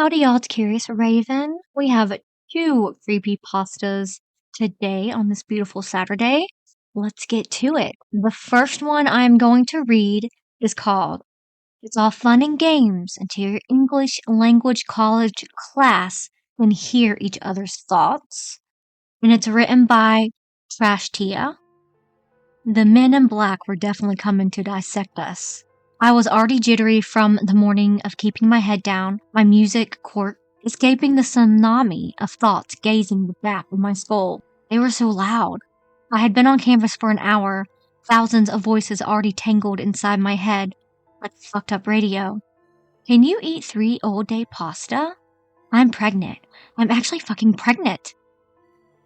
Howdy y'all, it's Curious Raven. We have two creepypastas today on this beautiful Saturday. Let's get to it. The first one I'm going to read is called It's All Fun and Games Until Your English Language College Class Can Hear Each Other's Thoughts. And it's written by Trash Tia. The men in black were definitely coming to dissect us. I was already jittery from the morning of keeping my head down, my music court escaping the tsunami of thoughts gazing the back of my skull. They were so loud. I had been on canvas for an hour, thousands of voices already tangled inside my head, like fucked up radio. Can you eat 3 all-day pasta? I'm pregnant. I'm actually fucking pregnant.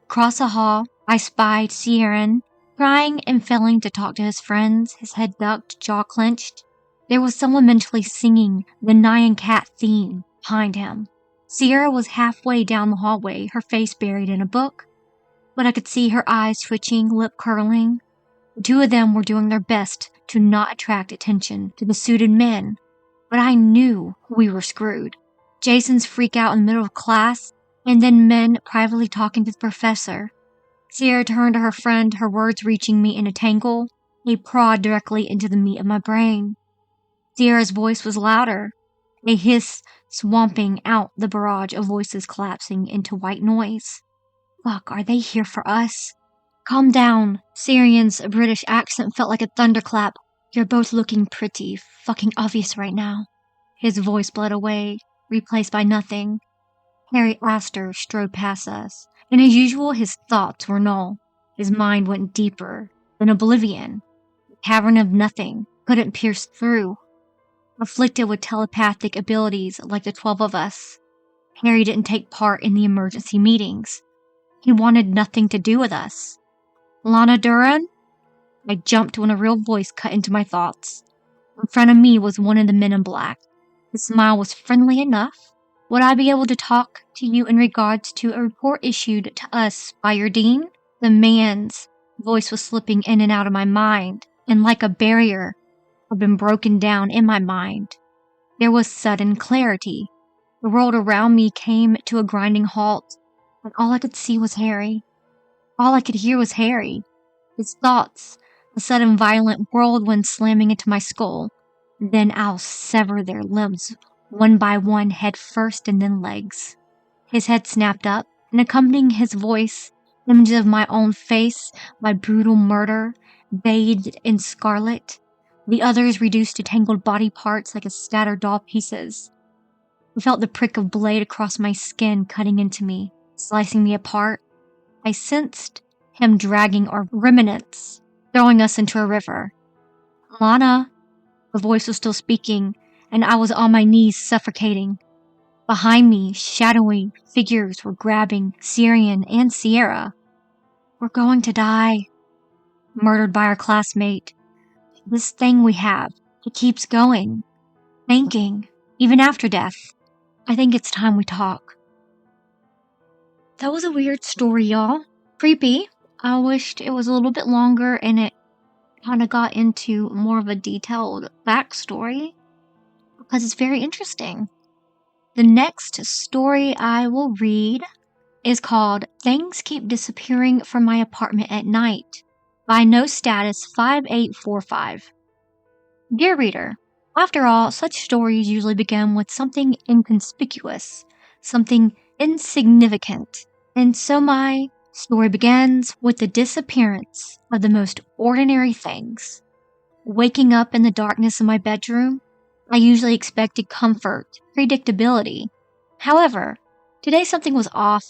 Across the hall, I spied C.Raven, trying and failing to talk to his friends, his head ducked, jaw clenched. There was someone mentally singing the Nyan Cat theme behind him. Sierra was halfway down the hallway, her face buried in a book, but I could see her eyes twitching, lip curling. The two of them were doing their best to not attract attention to the suited men, but I knew we were screwed. Jason's freak out in the middle of class, and then men privately talking to the professor. Sierra turned to her friend, her words reaching me in a tangle, a prod directly into the meat of my brain. Sierra's voice was louder, a hiss swamping out the barrage of voices collapsing into white noise. Fuck, are they here for us? Calm down. Syrian's British accent felt like a thunderclap. You're both looking pretty fucking obvious right now. His voice bled away, replaced by nothing. Harry Astor strode past us, and as usual his thoughts were null. His mind went deeper than oblivion. The cavern of nothing couldn't pierce through. Afflicted with telepathic abilities like the 12 of us, Harry didn't take part in the emergency meetings. He wanted nothing to do with us. Lana Duran? I jumped when a real voice cut into my thoughts. In front of me was one of the men in black. His smile was friendly enough. Would I be able to talk to you in regards to a report issued to us by your dean? The man's voice was slipping in and out of my mind, and like a barrier had been broken down in my mind. There was sudden clarity. The world around me came to a grinding halt, and all I could see was Harry. All I could hear was Harry. His thoughts, a sudden violent whirlwind slamming into my skull. Then I'll sever their limbs, one by one, head first and then legs. His head snapped up, and accompanying his voice, images of my own face, my brutal murder, bathed in scarlet. The others reduced to tangled body parts like a scattered doll pieces. I felt the prick of blade across my skin cutting into me, slicing me apart. I sensed him dragging our remnants, throwing us into a river. Lana, the voice was still speaking, and I was on my knees suffocating. Behind me, shadowy figures were grabbing Syrian and Sierra. We're going to die. Murdered by our classmate. This thing we have, it keeps going. Thinking, even after death. I think it's time we talk. That was a weird story, y'all. Creepy. I wished it was a little bit longer and it kind of got into more of a detailed backstory because it's very interesting. The next story I will read is called Things Keep Disappearing from My Apartment at Night by No Status 5845. Dear reader, after all, such stories usually begin with something inconspicuous, something insignificant, and so my story begins with the disappearance of the most ordinary things. Waking up in the darkness of my bedroom, I usually expected comfort, predictability. However, today something was off.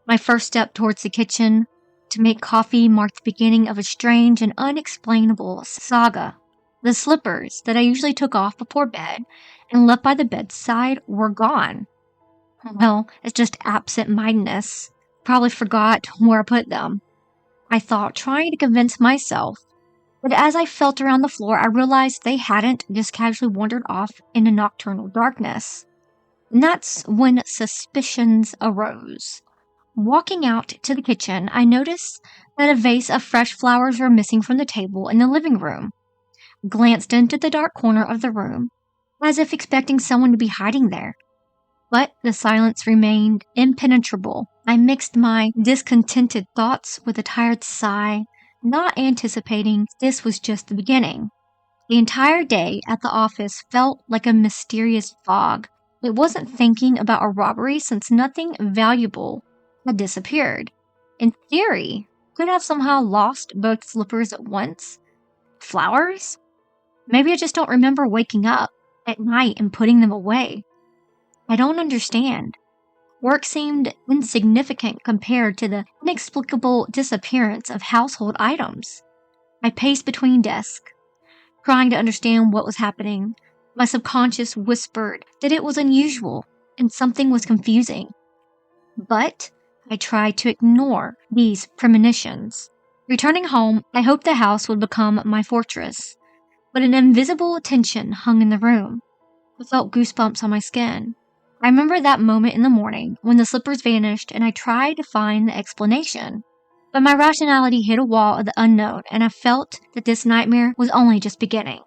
My first step towards the kitchen to make coffee marked the beginning of a strange and unexplainable saga. The slippers that I usually took off before bed and left by the bedside were gone. Well, it's just absent-mindedness. Probably forgot where I put them. I thought, trying to convince myself. But as I felt around the floor, I realized they hadn't just casually wandered off into nocturnal darkness. And that's when suspicions arose. Walking out to the kitchen, I noticed that a vase of fresh flowers were missing from the table in the living room. Glanced into the dark corner of the room, as if expecting someone to be hiding there. But the silence remained impenetrable. I mixed my discontented thoughts with a tired sigh, not anticipating this was just the beginning. The entire day at the office felt like a mysterious fog. It wasn't thinking about a robbery since nothing valuable had disappeared. In theory, could I have somehow lost both slippers at once? Flowers? Maybe I just don't remember waking up at night and putting them away. I don't understand. Work seemed insignificant compared to the inexplicable disappearance of household items. I paced between desks, trying to understand what was happening. My subconscious whispered that it was unusual and something was confusing. But I tried to ignore these premonitions. Returning home, I hoped the house would become my fortress. But an invisible tension hung in the room. I felt goosebumps on my skin. I remember that moment in the morning when the slippers vanished and I tried to find the explanation. But my rationality hit a wall of the unknown and I felt that this nightmare was only just beginning.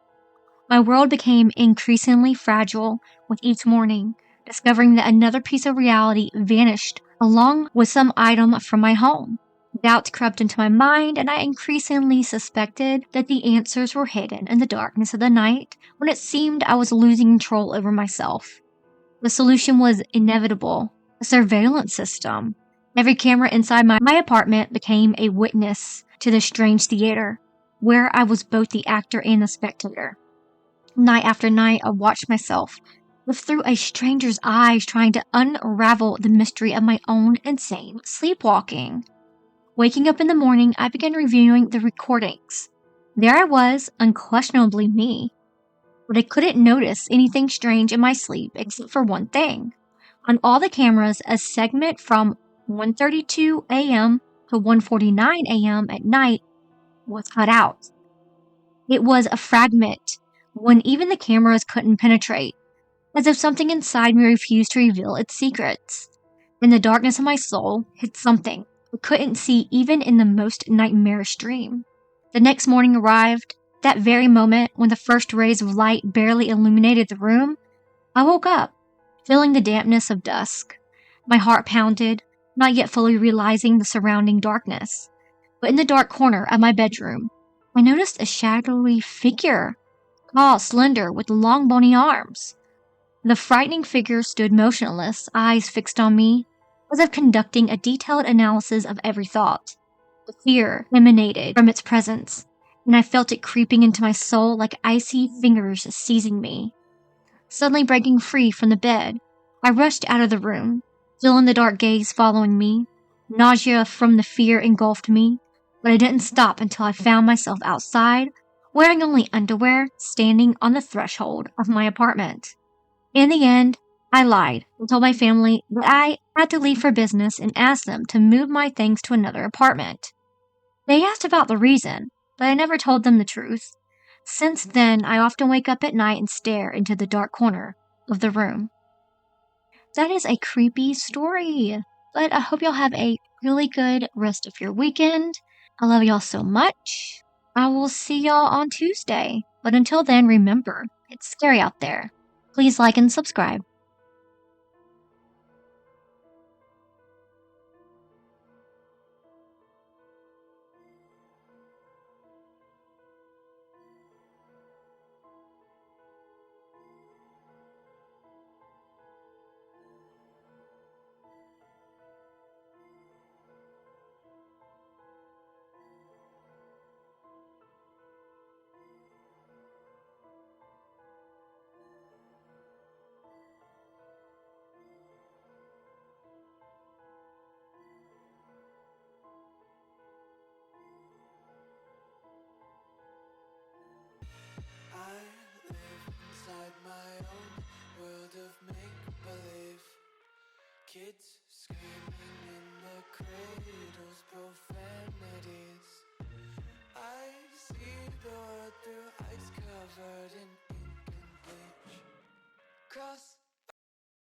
My world became increasingly fragile with each morning, discovering that another piece of reality vanished along with some item from my home. Doubts crept into my mind, and I increasingly suspected that the answers were hidden in the darkness of the night when it seemed I was losing control over myself. The solution was inevitable: a surveillance system. Every camera inside my apartment became a witness to this strange theater, where I was both the actor and the spectator. Night after night, I watched myself live through a stranger's eyes, trying to unravel the mystery of my own insane sleepwalking. Waking up in the morning, I began reviewing the recordings. There I was, unquestionably me, but I couldn't notice anything strange in my sleep except for one thing. On all the cameras, a segment from 1:32 a.m. to 1:49 a.m. at night was cut out. It was a fragment when even the cameras couldn't penetrate, as if something inside me refused to reveal its secrets. In the darkness of my soul hid something I couldn't see even in the most nightmarish dream. The next morning arrived. That very moment, when the first rays of light barely illuminated the room, I woke up, feeling the dampness of dusk. My heart pounded, not yet fully realizing the surrounding darkness. But in the dark corner of my bedroom, I noticed a shadowy figure, tall, slender, with long bony arms. The frightening figure stood motionless, eyes fixed on me, as if conducting a detailed analysis of every thought. The fear emanated from its presence, and I felt it creeping into my soul like icy fingers seizing me. Suddenly breaking free from the bed, I rushed out of the room, feeling the dark gaze following me. Nausea from the fear engulfed me, but I didn't stop until I found myself outside, wearing only underwear, standing on the threshold of my apartment. In the end, I lied and told my family that I had to leave for business and asked them to move my things to another apartment. They asked about the reason, but I never told them the truth. Since then, I often wake up at night and stare into the dark corner of the room. That is a creepy story, but I hope y'all have a really good rest of your weekend. I love y'all so much. I will see y'all on Tuesday, but until then, remember, it's scary out there. Please like and subscribe. I live inside my own world of make-believe. Kids screaming in the cradles, profanities. I see the world through ice covered in ink and bleach. Cross